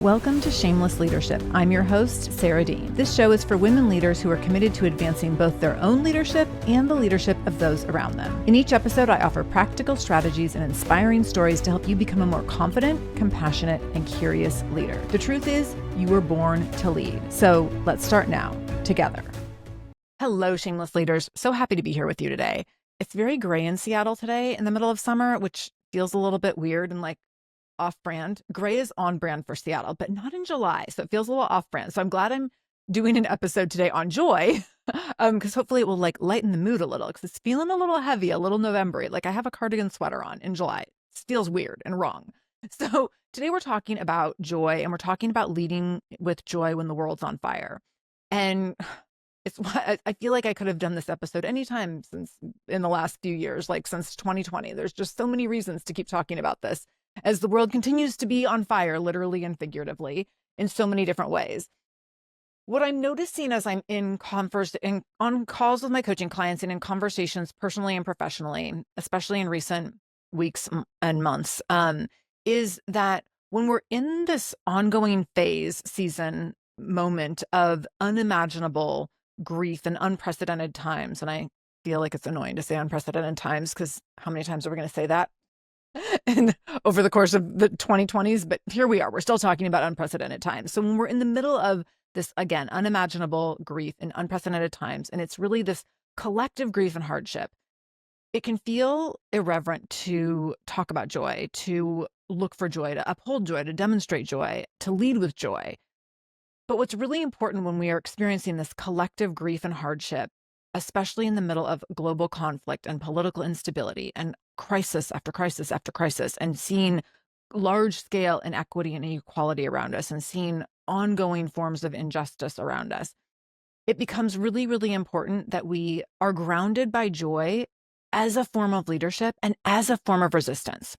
Welcome to Shameless Leadership. I'm your host, Sarah Dean. This show is for women leaders who are committed to advancing both their own leadership and the leadership of those around them. In each episode, I offer practical strategies and inspiring stories to help you become a more confident, compassionate, and curious leader. The truth is, you were born to lead. So let's start now, together. Hello, Shameless Leaders. So happy to be here with you today. It's very gray in Seattle today in the middle of summer, which feels a little bit weird and off-brand. Gray is on brand for Seattle, but not in July. So it feels a little off-brand. So I'm glad I'm doing an episode today on joy, because hopefully it will lighten the mood a little, because it's feeling a little heavy, a little November-y. I have a cardigan sweater on in July. It feels weird and wrong. So today we're talking about joy, and we're talking about leading with joy when the world's on fire. And I feel like I could have done this episode anytime since in the last few years, since 2020. There's just so many reasons to keep talking about this, as the world continues to be on fire, literally and figuratively, in so many different ways. What I'm noticing as I'm on calls with my coaching clients and in conversations personally and professionally, especially in recent weeks and months, is that when we're in this ongoing season, moment of unimaginable grief and unprecedented times, and I feel like it's annoying to say unprecedented times, because how many times are we going to say that and over the course of the 2020s? But here we are, we're still talking about unprecedented times. So when we're in the middle of this, again, unimaginable grief and unprecedented times, and it's really this collective grief and hardship, it can feel irreverent to talk about joy, to look for joy, to uphold joy, to demonstrate joy, to lead with joy. But what's really important when we are experiencing this collective grief and hardship, especially in the middle of global conflict and political instability and crisis after crisis after crisis, and seeing large scale inequity and inequality around us, and seeing ongoing forms of injustice around us, it becomes really, really important that we are grounded by joy as a form of leadership and as a form of resistance.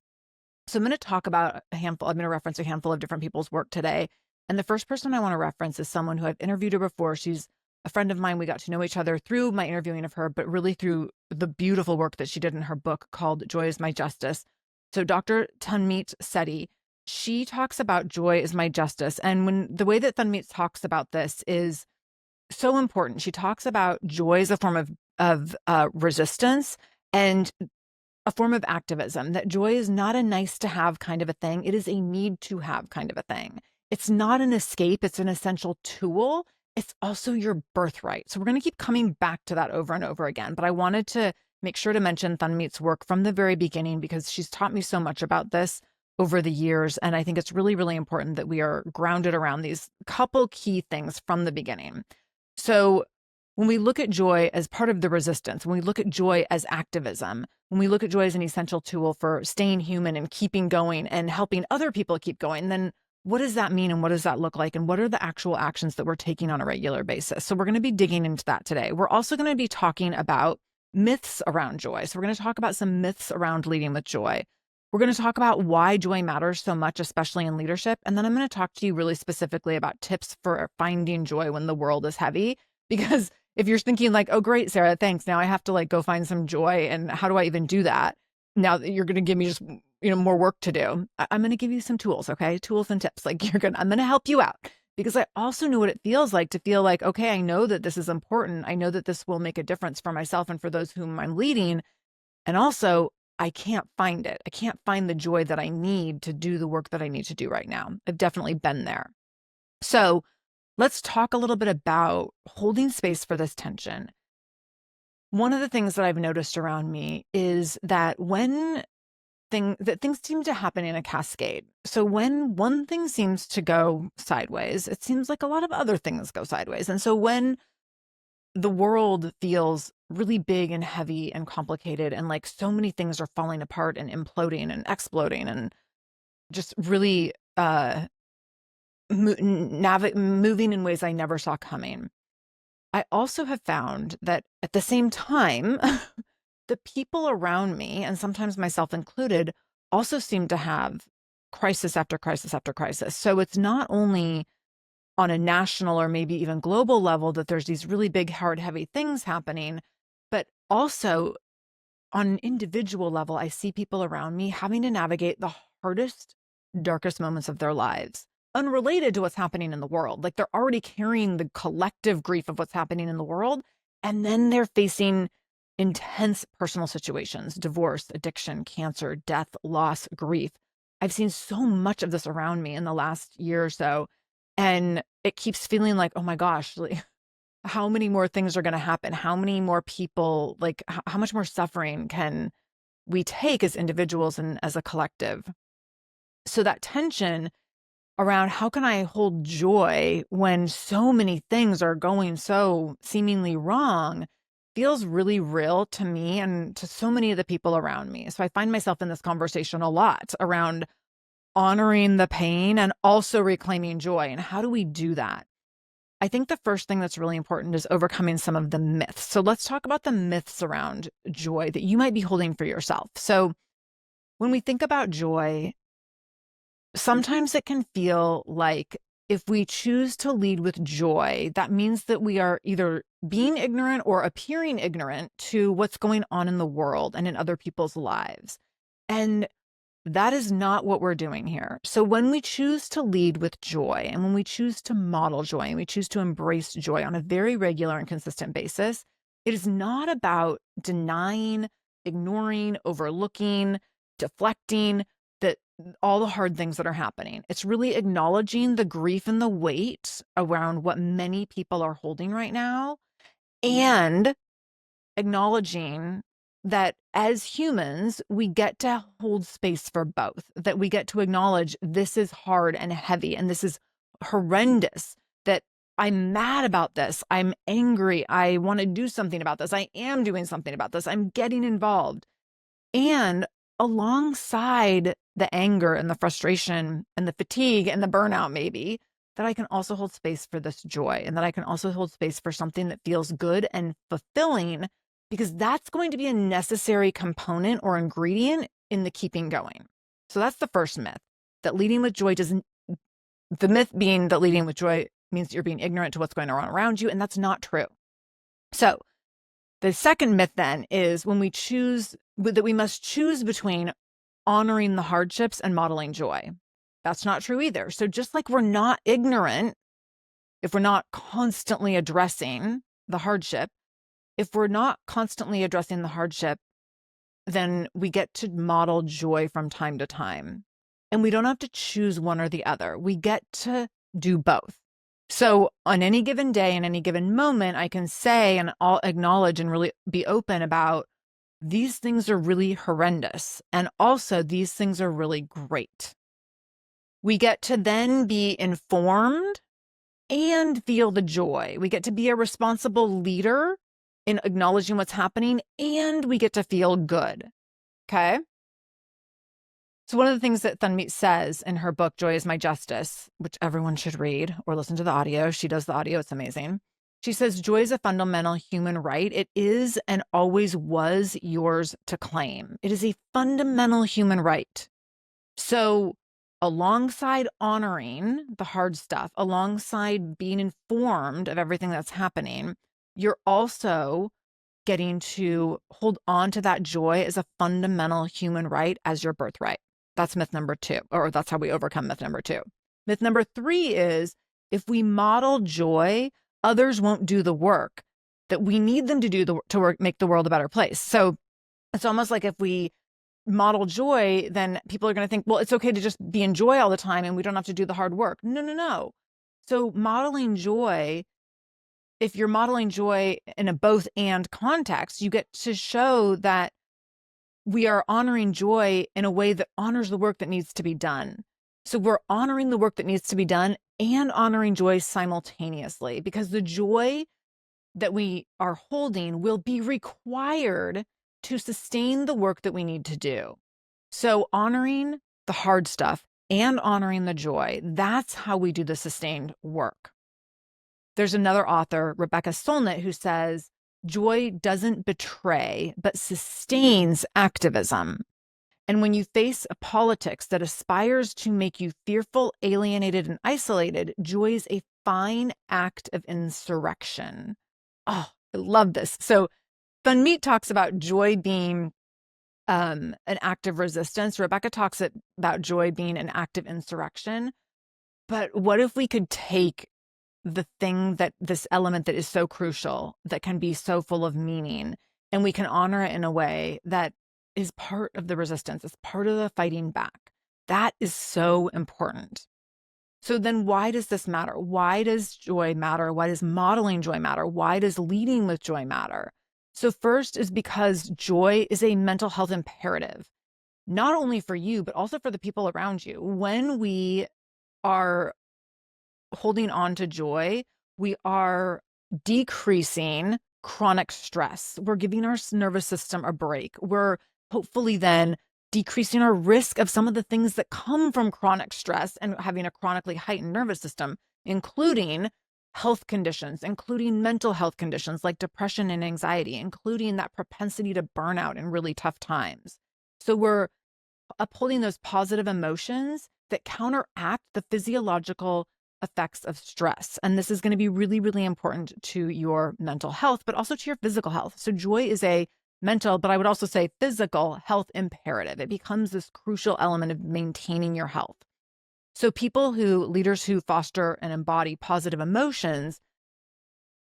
So I'm going to talk about I'm going to reference a handful of different people's work today. And the first person I want to reference is someone who I've interviewed her before. She's a friend of mine. We got to know each other through my interviewing of her, but really through the beautiful work that she did in her book called Joy is My Justice. So Dr. Tanmeet Sethi, she talks about joy is my justice. And the way that Tanmeet talks about this is so important. She talks about joy as a form of resistance and a form of activism, that joy is not a nice to have kind of a thing. It is a need to have kind of a thing. It's not an escape. It's an essential tool. It's also your birthright. So we're going to keep coming back to that over and over again. But I wanted to make sure to mention Tanmeet's work from the very beginning, because she's taught me so much about this over the years. And I think it's really, really important that we are grounded around these couple key things from the beginning. So when we look at joy as part of the resistance, when we look at joy as activism, when we look at joy as an essential tool for staying human and keeping going and helping other people keep going, then what does that mean, and what does that look like, and what are the actual actions that we're taking on a regular basis? So we're going to be digging into that today. We're also going to be talking about myths around joy. So we're going to talk about some myths around leading with joy. We're going to talk about why joy matters so much, especially in leadership. And then I'm going to talk to you really specifically about tips for finding joy when the world is heavy. Because if you're thinking oh, great, Sarah, thanks. Now I have to go find some joy. And how do I even do that? Now that you're going to give me just more work to do, I'm going to give you some tools, okay? Tools and tips. I'm going to help you out, because I also know what it feels like to feel okay, I know that this is important. I know that this will make a difference for myself and for those whom I'm leading. And also, I can't find it. I can't find the joy that I need to do the work that I need to do right now. I've definitely been there. So let's talk a little bit about holding space for this tension. One of the things that I've noticed around me is that things seem to happen in a cascade. So when one thing seems to go sideways, it seems like a lot of other things go sideways. And so when the world feels really big and heavy and complicated, and so many things are falling apart and imploding and exploding and just really moving in ways I never saw coming, I also have found that at the same time, the people around me, and sometimes myself included, also seem to have crisis after crisis after crisis. So it's not only on a national or maybe even global level that there's these really big, hard, heavy things happening, but also on an individual level, I see people around me having to navigate the hardest, darkest moments of their lives. unrelated to what's happening in the world. Like they're already carrying the collective grief of what's happening in the world. And then they're facing intense personal situations, divorce, addiction, cancer, death, loss, grief. I've seen so much of this around me in the last year or so. And it keeps feeling like, oh my gosh, like, how many more things are going to happen? How many more people, like how much more suffering can we take as individuals and as a collective? So that tension around how can I hold joy when so many things are going so seemingly wrong feels really real to me and to so many of the people around me. So I find myself in this conversation a lot around honoring the pain and also reclaiming joy. And how do we do that? I think the first thing that's really important is overcoming some of the myths. So let's talk about the myths around joy that you might be holding for yourself. So when we think about joy, sometimes it can feel like if we choose to lead with joy, that means that we are either being ignorant or appearing ignorant to what's going on in the world and in other people's lives. And that is not what we're doing here. So when we choose to lead with joy and when we choose to model joy and we choose to embrace joy on a very regular and consistent basis, it is not about denying, ignoring, overlooking, deflecting that all the hard things that are happening. It's really acknowledging the grief and the weight around what many people are holding right now and acknowledging that as humans, we get to hold space for both, that we get to acknowledge this is hard and heavy and this is horrendous, that I'm mad about this. I'm angry. I want to do something about this. I am doing something about this. I'm getting involved. And alongside the anger and the frustration and the fatigue and the burnout, maybe, that I can also hold space for this joy and that I can also hold space for something that feels good and fulfilling, because that's going to be a necessary component or ingredient in the keeping going. So that's the first myth, that leading with joy doesn't, the myth being that leading with joy means you're being ignorant to what's going on around you. And that's not true. So the second myth then is when we choose that we must choose between honoring the hardships and modeling joy. That's not true either. So just like we're not ignorant, if we're not constantly addressing the hardship, if we're not constantly addressing the hardship, then we get to model joy from time to time. And we don't have to choose one or the other. We get to do both. So on any given day, in any given moment, I can say and I'll acknowledge and really be open about these things are really horrendous. And also these things are really great. We get to then be informed and feel the joy. We get to be a responsible leader in acknowledging what's happening, and we get to feel good. Okay. So one of the things that Thanmeet says in her book, Joy is My Justice, which everyone should read or listen to the audio. She does the audio. It's amazing. She says, joy is a fundamental human right. It is and always was yours to claim. It is a fundamental human right. So alongside honoring the hard stuff, alongside being informed of everything that's happening, you're also getting to hold on to that joy as a fundamental human right as your birthright. That's myth number 2, or that's how we overcome myth number 2. Myth number 3 is if we model joy, others won't do the work that we need them to do to work, make the world a better place. So it's almost like if we model joy, then people are going to think, well, it's okay to just be in joy all the time and we don't have to do the hard work. No. So modeling joy, if you're modeling joy in a both and context, you get to show that we are honoring joy in a way that honors the work that needs to be done. So we're honoring the work that needs to be done and honoring joy simultaneously, because the joy that we are holding will be required to sustain the work that we need to do. So honoring the hard stuff and honoring the joy, that's how we do the sustained work. There's another author, Rebecca Solnit, who says, joy doesn't betray, but sustains activism. And when you face a politics that aspires to make you fearful, alienated, and isolated, joy is a fine act of insurrection. Oh, I love this. So Thanmeet talks about joy being an act of resistance. Rebecca talks about joy being an act of insurrection. But what if we could take the thing that this element that is so crucial, that can be so full of meaning, and we can honor it in a way that is part of the resistance, it's part of the fighting back. That is so important. So then why does this matter? Why does joy matter? Why does modeling joy matter? Why does leading with joy matter? So first is because joy is a mental health imperative, not only for you, but also for the people around you. When we are holding on to joy, we are decreasing chronic stress. We're giving our nervous system a break. We're hopefully then decreasing our risk of some of the things that come from chronic stress and having a chronically heightened nervous system, including health conditions, including mental health conditions like depression and anxiety, including that propensity to burnout in really tough times. So we're upholding those positive emotions that counteract the physiological effects of stress. And this is going to be really, really important to your mental health, but also to your physical health. So joy is a mental, but I would also say physical health imperative. It becomes this crucial element of maintaining your health. So leaders who foster and embody positive emotions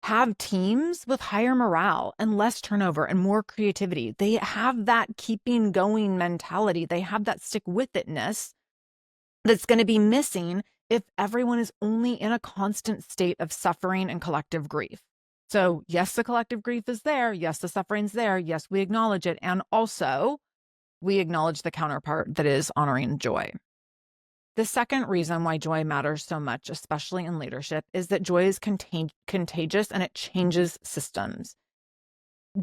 have teams with higher morale and less turnover and more creativity. They have that keeping going mentality. They have that stick with itness that's going to be missing if everyone is only in a constant state of suffering and collective grief. So yes, the collective grief is there. Yes, the suffering's there. Yes, we acknowledge it. And also we acknowledge the counterpart that is honoring joy. The second reason why joy matters so much, especially in leadership, is that joy is contagious and it changes systems.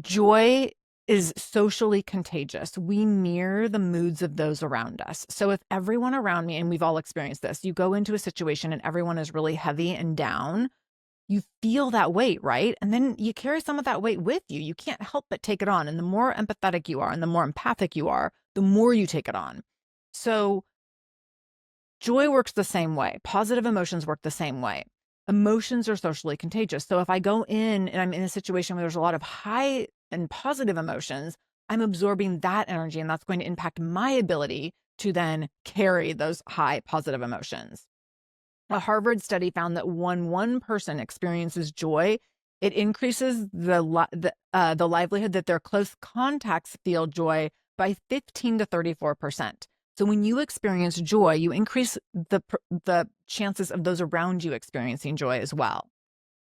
Joy is socially contagious. We mirror the moods of those around us. So if everyone around me, and we've all experienced this, you go into a situation and everyone is really heavy and down, you feel that weight, right? And then you carry some of that weight with you. You can't help but take it on. And the more empathetic you are and the more empathic you are, the more you take it on. So joy works the same way. Positive emotions work the same way. Emotions are socially contagious. So if I go in and I'm in a situation where there's a lot of high and positive emotions, I'm absorbing that energy, and that's going to impact my ability to then carry those high positive emotions. A Harvard study found that when one person experiences joy, it increases the livelihood that their close contacts feel joy by 15 to 34%. So when you experience joy, you increase the chances of those around you experiencing joy as well.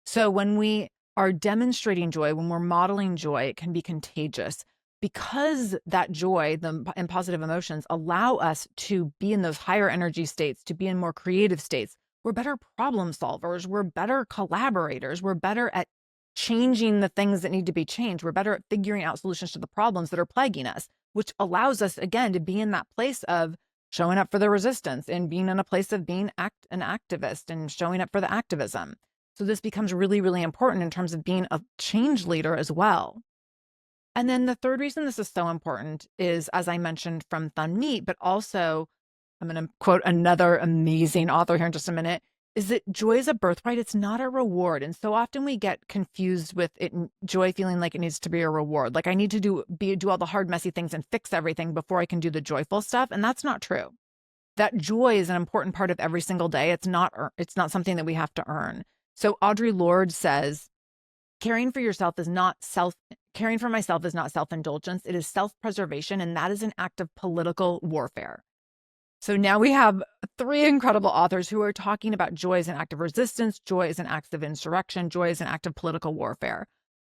So when we are demonstrating joy, when we're modeling joy, it can be contagious because that joy and positive emotions allow us to be in those higher energy states, to be in more creative states. We're better problem solvers. We're better collaborators. We're better at changing the things that need to be changed. We're better at figuring out solutions to the problems that are plaguing us, which allows us, again, to be in that place of showing up for the resistance and being in a place of being an activist and showing up for the activism. So this becomes really, really important in terms of being a change leader as well. And then the third reason this is so important is, as I mentioned, from Thun Meat, but also I'm going to quote another amazing author here in just a minute, is that joy is a birthright. It's not a reward. And so often we get confused with it, joy feeling like it needs to be a reward. Like I need to do all the hard, messy things and fix everything before I can do the joyful stuff. And that's not true. That joy is an important part of every single day. It's not something that we have to earn. So Audre Lorde says, caring for myself is not self-indulgence. It is self-preservation. And that is an act of political warfare. So now we have three incredible authors who are talking about joy as an act of resistance, joy as an act of insurrection, joy as an act of political warfare.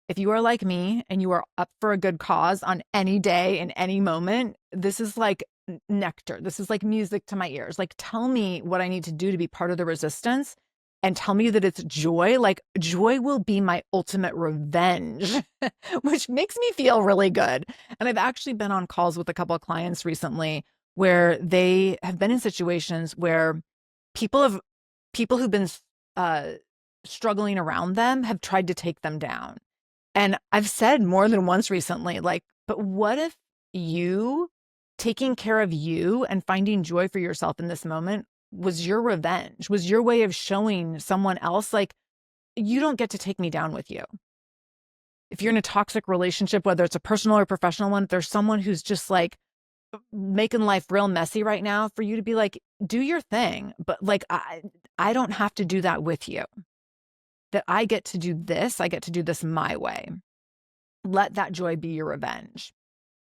If you are like me and you are up for a good cause on any day, in any moment, this is like nectar. This is like music to my ears. Like, tell me what I need to do to be part of the resistance and tell me that it's joy. Like, joy will be my ultimate revenge, which makes me feel really good. And I've actually been on calls with a couple of clients recently where they have been in situations where people who've been struggling around them have tried to take them down. And I've said more than once recently, like, but what if you taking care of you and finding joy for yourself in this moment was your revenge, was your way of showing someone else, like, you don't get to take me down with you. If you're in a toxic relationship, whether it's a personal or professional one, if there's someone who's just like making life real messy right now, for you to be like, do your thing, but like, I don't have to do that with you. That I get to do this. I get to do this my way. Let that joy be your revenge.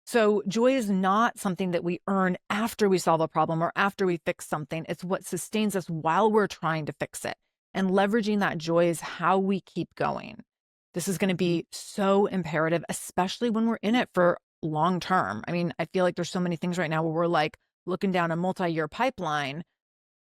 So joy is not something that we earn after we solve a problem or after we fix something. It's what sustains us while we're trying to fix it. And leveraging that joy is how we keep going. This is going to be so imperative, especially when we're in it for long term. I mean, I feel like there's so many things right now where we're like looking down a multi-year pipeline,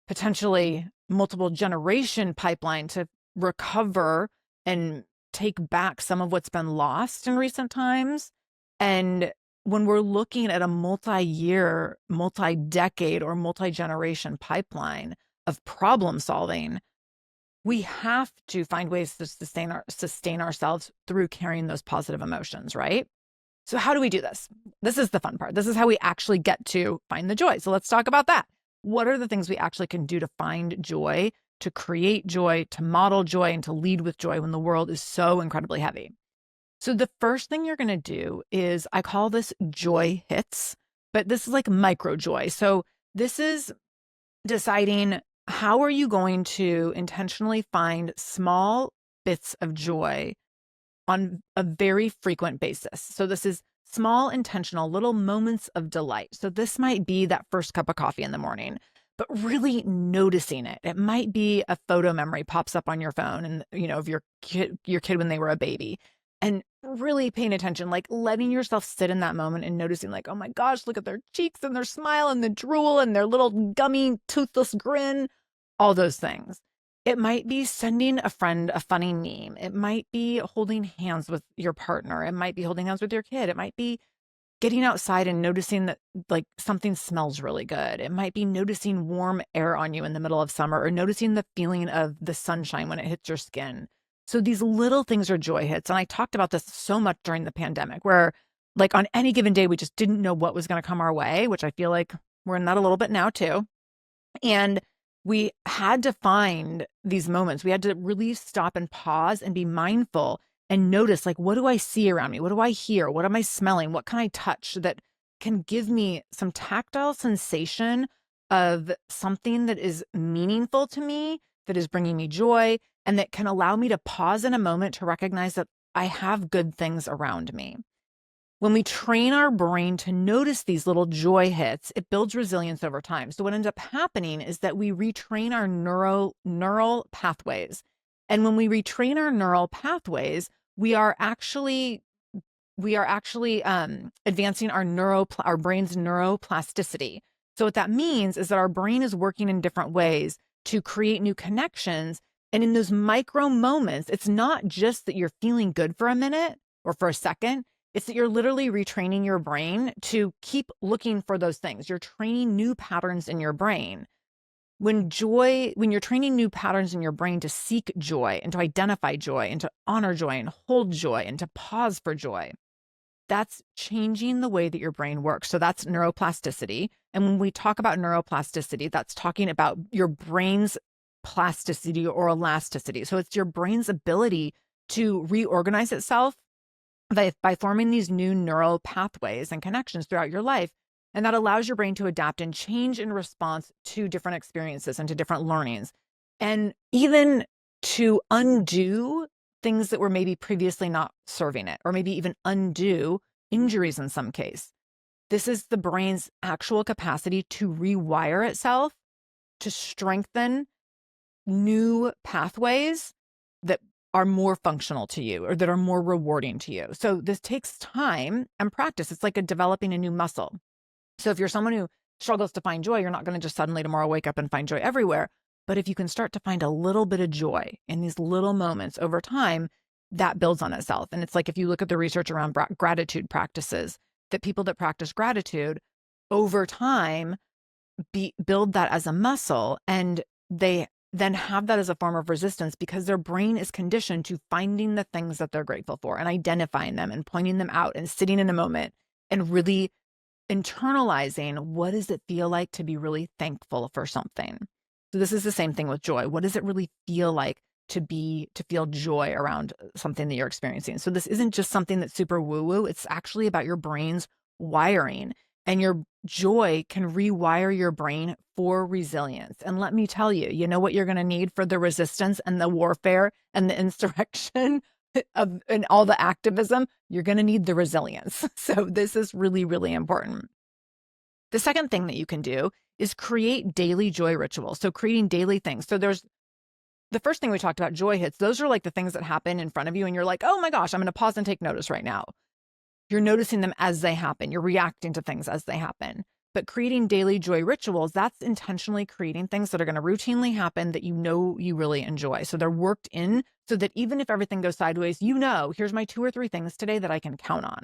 potentially multiple generation pipeline to recover and take back some of what's been lost in recent times. And when we're looking at a multi-year, multi-decade, or multi-generation pipeline of problem solving, we have to find ways to sustain ourselves through carrying those positive emotions, right? So how do we do this? This is the fun part. This is how we actually get to find the joy. So let's talk about that. What are the things we actually can do to find joy, to create joy, to model joy, and to lead with joy when the world is so incredibly heavy? So the first thing you're going to do is, I call this joy hits, but this is like micro joy. So this is deciding, how are you going to intentionally find small bits of joy on a very frequent basis. So this is small, intentional, little moments of delight. So this might be that first cup of coffee in the morning, but really noticing it. It might be a photo memory pops up on your phone and, of your kid when they were a baby, and really paying attention, like letting yourself sit in that moment and noticing, like, oh my gosh, look at their cheeks and their smile and the drool and their little gummy, toothless grin, all those things. It might be sending a friend a funny meme. It might be holding hands with your partner. It might be holding hands with your kid. It might be getting outside and noticing that like something smells really good. It might be noticing warm air on you in the middle of summer, or noticing the feeling of the sunshine when it hits your skin. So these little things are joy hits. And I talked about this so much during the pandemic, where like on any given day, we just didn't know what was going to come our way, which I feel like we're in that a little bit now too. And we had to find these moments. We had to really stop and pause and be mindful and notice, like, what do I see around me? What do I hear? What am I smelling? What can I touch that can give me some tactile sensation of something that is meaningful to me, that is bringing me joy, and that can allow me to pause in a moment to recognize that I have good things around me. When we train our brain to notice these little joy hits, it builds resilience over time. So what ends up happening is that we retrain our neural pathways. And when we retrain our neural pathways, we are actually advancing our brain's neuroplasticity. So what that means is that our brain is working in different ways to create new connections. And in those micro moments, it's not just that you're feeling good for a minute or for a second. It's that you're literally retraining your brain to keep looking for those things. You're training new patterns in your brain. When you're training new patterns in your brain to seek joy and to identify joy and to honor joy and hold joy and to pause for joy, that's changing the way that your brain works. So that's neuroplasticity. And when we talk about neuroplasticity, that's talking about your brain's plasticity or elasticity. So it's your brain's ability to reorganize itself by forming these new neural pathways and connections throughout your life. And that allows your brain to adapt and change in response to different experiences and to different learnings. And even to undo things that were maybe previously not serving it, or maybe even undo injuries in some case. This is the brain's actual capacity to rewire itself, to strengthen new pathways that are more functional to you or that are more rewarding to you. So this takes time and practice. It's like developing a new muscle. So if you're someone who struggles to find joy, you're not going to just suddenly tomorrow wake up and find joy everywhere. But if you can start to find a little bit of joy in these little moments over time, that builds on itself. And it's like, if you look at the research around gratitude practices, that people that practice gratitude over time build that as a muscle, and they then have that as a form of resistance because their brain is conditioned to finding the things that they're grateful for and identifying them and pointing them out and sitting in a moment and really internalizing, what does it feel like to be really thankful for something? So this is the same thing with joy. What does it really feel like to feel joy around something that you're experiencing? So this isn't just something that's super woo-woo. It's actually about your brain's wiring. And your joy can rewire your brain for resilience. And let me tell you, you know what you're going to need for the resistance and the warfare and the insurrection and all the activism? You're going to need the resilience. So this is really, really important. The second thing that you can do is create daily joy rituals. So creating daily things. So there's the first thing we talked about, joy hits. Those are like the things that happen in front of you and you're like, oh my gosh, I'm going to pause and take notice right now. You're noticing them as they happen. You're reacting to things as they happen. But creating daily joy rituals, that's intentionally creating things that are going to routinely happen that you know you really enjoy. So they're worked in so that even if everything goes sideways, you know, here's my 2 or 3 things today that I can count on.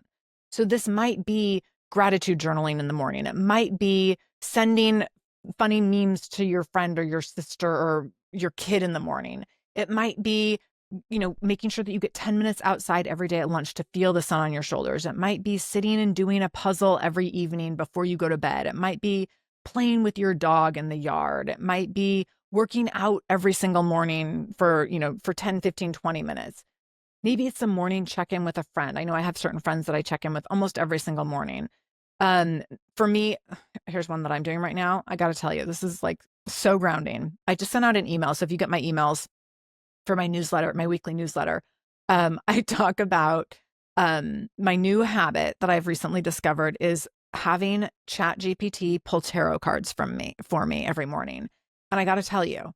So this might be gratitude journaling in the morning. It might be sending funny memes to your friend or your sister or your kid in the morning. It might be making sure that you get 10 minutes outside every day at lunch to feel the sun on your shoulders. It might be sitting and doing a puzzle every evening before you go to bed. It might be playing with your dog in the yard. It might be working out every single morning for 10, 15, 20 minutes. Maybe it's a morning check-in with a friend. I know I have certain friends that I check in with almost every single morning. For me, here's one that I'm doing right now. I got to tell you, this is like so grounding. I just sent out an email. So if you get my emails, for my newsletter, my weekly newsletter, I talk about my new habit that I've recently discovered is having ChatGPT pull tarot cards for me every morning. And I got to tell you,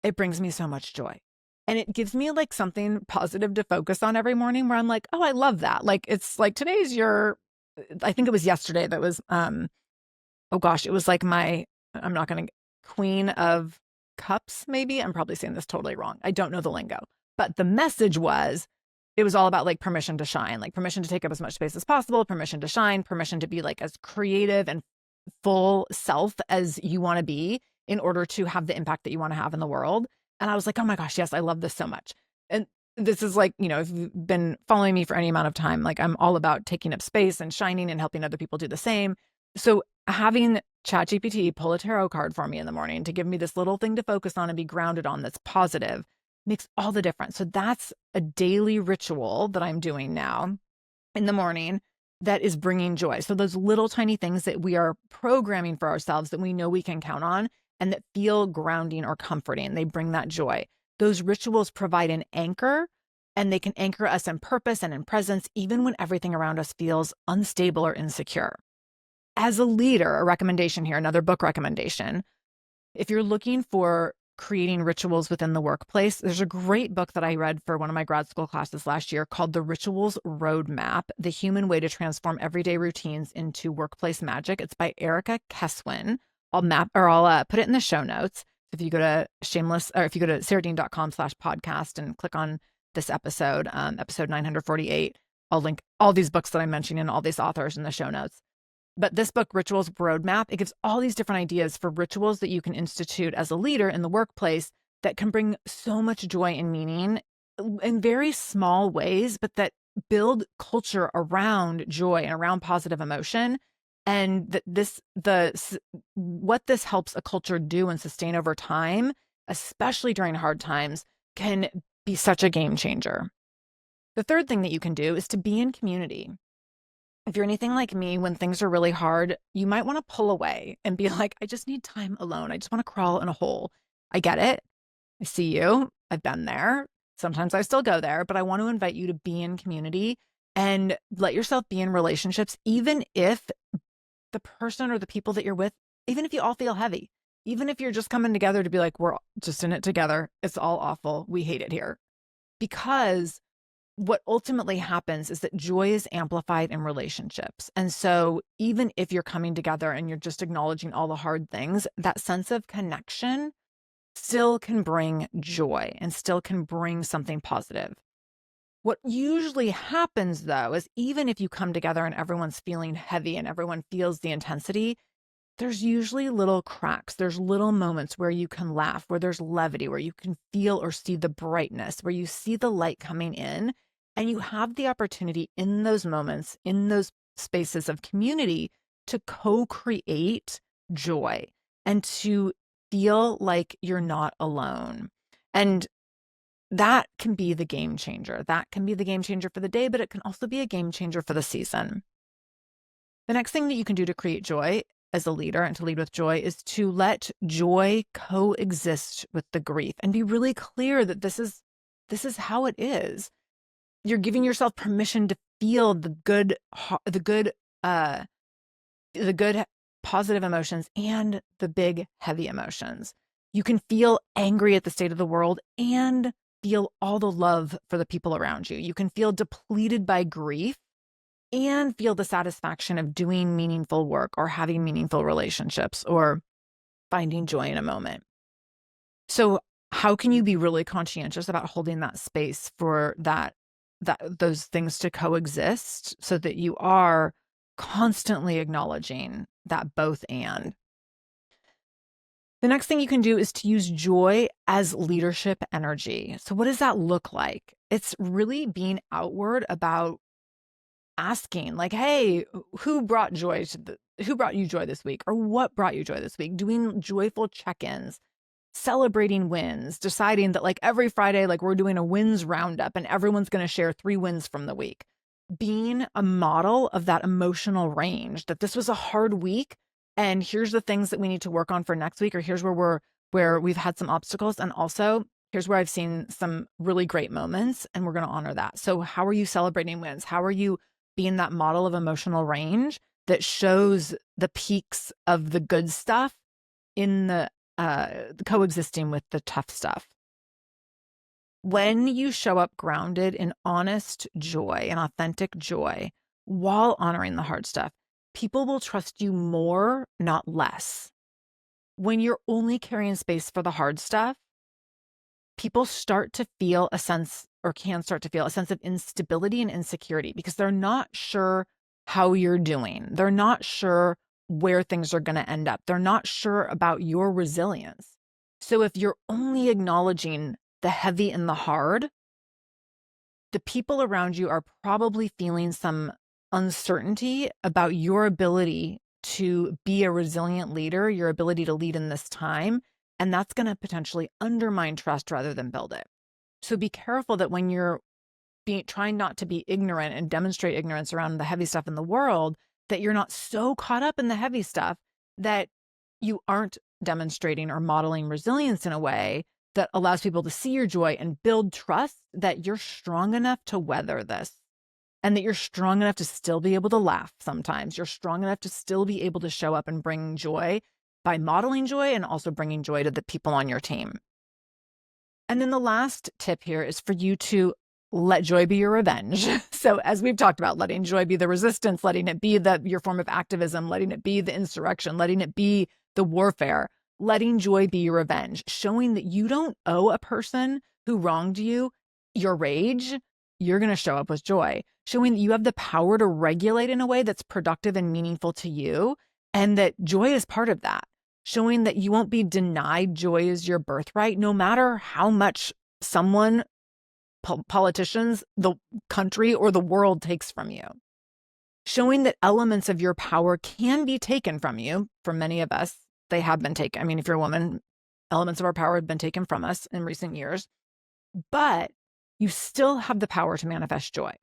it brings me so much joy. And it gives me like something positive to focus on every morning where I'm like, oh, I love that. Like, it's like I think it was yesterday that was, oh gosh, it was like I'm not going to, Queen of Cups, maybe. I'm probably saying this totally wrong. I don't know the lingo, but the message it was all about like permission to shine, like permission to take up as much space as possible, permission to shine, permission to be like as creative and full self as you want to be in order to have the impact that you want to have in the world. And I was like, oh my gosh, yes, I love this so much. And this is like, if you've been following me for any amount of time, like I'm all about taking up space and shining and helping other people do the same. So having ChatGPT pull a tarot card for me in the morning to give me this little thing to focus on and be grounded on that's positive makes all the difference. So that's a daily ritual that I'm doing now in the morning that is bringing joy. So those little tiny things that we are programming for ourselves that we know we can count on and that feel grounding or comforting, they bring that joy. Those rituals provide an anchor, and they can anchor us in purpose and in presence, even when everything around us feels unstable or insecure. As a leader, a recommendation here, another book recommendation. If you're looking for creating rituals within the workplace, there's a great book that I read for one of my grad school classes last year called The Rituals Roadmap: The Human Way to Transform Everyday Routines into Workplace Magic. It's by Erica Keswin. I'll put it in the show notes. If you go to sarahdean.com/podcast and click on this episode, episode 948, I'll link all these books that I'm mentioning and all these authors in the show notes. But this book, Rituals Roadmap, it gives all these different ideas for rituals that you can institute as a leader in the workplace that can bring so much joy and meaning in very small ways, but that build culture around joy and around positive emotion. And what this helps a culture do and sustain over time, especially during hard times, can be such a game changer. The third thing that you can do is to be in community. If you're anything like me, when things are really hard, you might want to pull away and be like, I just need time alone. I just want to crawl in a hole. I get it. I see you. I've been there. Sometimes I still go there, but I want to invite you to be in community and let yourself be in relationships, even if the person or the people that you're with, even if you all feel heavy, even if you're just coming together to be like, we're just in it together. It's all awful. We hate it here. Because what ultimately happens is that joy is amplified in relationships. And so even if you're coming together and you're just acknowledging all the hard things, that sense of connection still can bring joy and still can bring something positive. What usually happens, though, is even if you come together and everyone's feeling heavy and everyone feels the intensity, there's usually little cracks. There's little moments where you can laugh, where there's levity, where you can feel or see the brightness, where you see the light coming in. And you have the opportunity in those moments, in those spaces of community, to co-create joy and to feel like you're not alone. And that can be the game changer. That can be the game changer for the day, but it can also be a game changer for the season. The next thing that you can do to create joy as a leader and to lead with joy is to let joy coexist with the grief and be really clear that this is how it is. You're giving yourself permission to feel the good positive emotions and the big heavy emotions. You can feel angry at the state of the world and feel all the love for the people around you. You can feel depleted by grief and feel the satisfaction of doing meaningful work or having meaningful relationships or finding joy in a moment. So how can you be really conscientious about holding that space for those things to coexist so that you are constantly acknowledging that both and? The next thing you can do is to use joy as leadership energy. So what does that look like? It's really being outward about asking, like, hey, who brought you joy this week? Or what brought you joy this week? Doing joyful check-ins, celebrating wins, deciding that like every Friday, like we're doing a wins roundup and everyone's going to share 3 wins from the week. Being a model of that emotional range, that this was a hard week and here's the things that we need to work on for next week, or here's where we've had some obstacles. And also here's where I've seen some really great moments and we're going to honor that. So how are you celebrating wins? How are you being that model of emotional range that shows the peaks of the good stuff in the coexisting with the tough stuff? When you show up grounded in honest joy and authentic joy while honoring the hard stuff, people will trust you more, not less. When you're only carrying space for the hard stuff, people start to feel a sense, or can start to feel a sense of instability and insecurity because they're not sure how you're doing. They're not sure where things are going to end up. They're not sure about your resilience. So if you're only acknowledging the heavy and the hard, the people around you are probably feeling some uncertainty about your ability to be a resilient leader, your ability to lead in this time. And that's going to potentially undermine trust rather than build it. So be careful that when you're trying not to be ignorant and demonstrate ignorance around the heavy stuff in the world, that you're not so caught up in the heavy stuff that you aren't demonstrating or modeling resilience in a way that allows people to see your joy and build trust that you're strong enough to weather this and that you're strong enough to still be able to laugh sometimes. You're strong enough to still be able to show up and bring joy by modeling joy and also bringing joy to the people on your team. And then the last tip here is for you to let joy be your revenge. So as we've talked about, letting joy be the resistance, letting it be your form of activism, letting it be the insurrection, letting it be the warfare, letting joy be your revenge, showing that you don't owe a person who wronged you your rage. You're going to show up with joy, showing that you have the power to regulate in a way that's productive and meaningful to you, and that joy is part of that. Showing that you won't be denied joy as your birthright, no matter how much someone, politicians, the country, or the world takes from you. Showing that elements of your power can be taken from you. For many of us, they have been taken. I mean, if you're a woman, elements of our power have been taken from us in recent years, but you still have the power to manifest joy.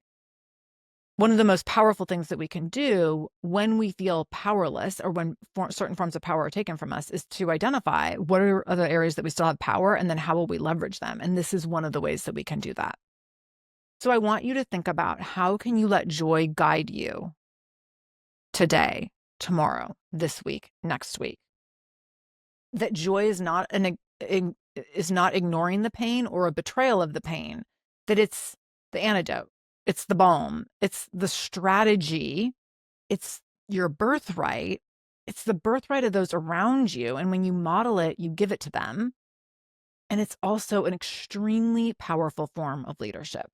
One of the most powerful things that we can do when we feel powerless or when certain forms of power are taken from us is to identify what are other areas that we still have power, and then how will we leverage them? And this is one of the ways that we can do that. So I want you to think about, how can you let joy guide you today, tomorrow, this week, next week? That joy is not ignoring the pain or a betrayal of the pain, that it's the antidote. It's the balm. It's the strategy. It's your birthright. It's the birthright of those around you. And when you model it, you give it to them. And it's also an extremely powerful form of leadership.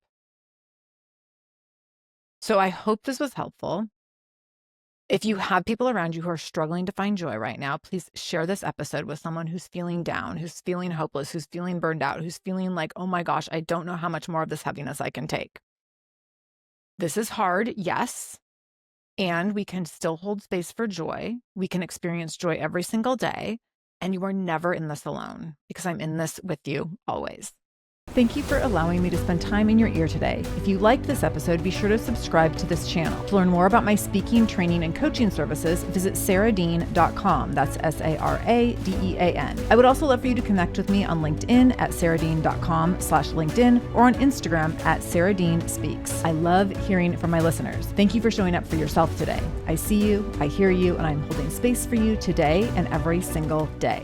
So I hope this was helpful. If you have people around you who are struggling to find joy right now, please share this episode with someone who's feeling down, who's feeling hopeless, who's feeling burned out, who's feeling like, oh my gosh, I don't know how much more of this heaviness I can take. This is hard, yes, and we can still hold space for joy. We can experience joy every single day, and you are never in this alone, because I'm in this with you always. Thank you for allowing me to spend time in your ear today. If you liked this episode, be sure to subscribe to this channel. To learn more about my speaking, training, and coaching services, visit sarahdean.com. That's SARADEAN. I would also love for you to connect with me on LinkedIn at sarahdean.com/LinkedIn or on Instagram at sarahdeanspeaks. I love hearing from my listeners. Thank you for showing up for yourself today. I see you, I hear you, and I'm holding space for you today and every single day.